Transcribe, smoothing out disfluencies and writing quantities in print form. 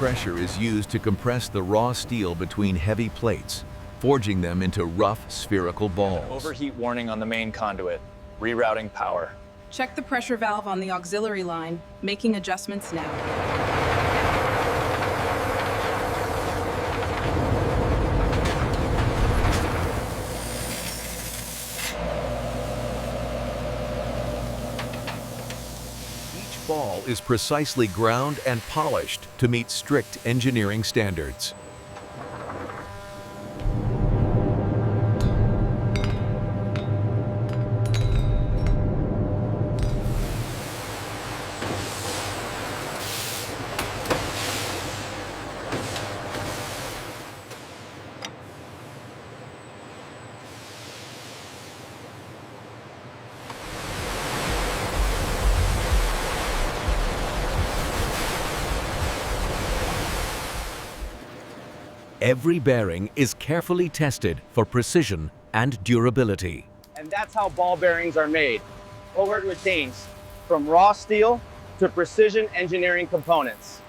pressure is used to compress the raw steel between heavy plates, forging them into rough spherical balls. Overheat warning on the main conduit. Rerouting power. Check the pressure valve on the auxiliary line, making adjustments now. Each ball is precisely ground and polished to meet strict engineering standards. Every bearing is carefully tested for precision and durability. And that's how ball bearings are made. Over it retains from raw steel to precision engineering components.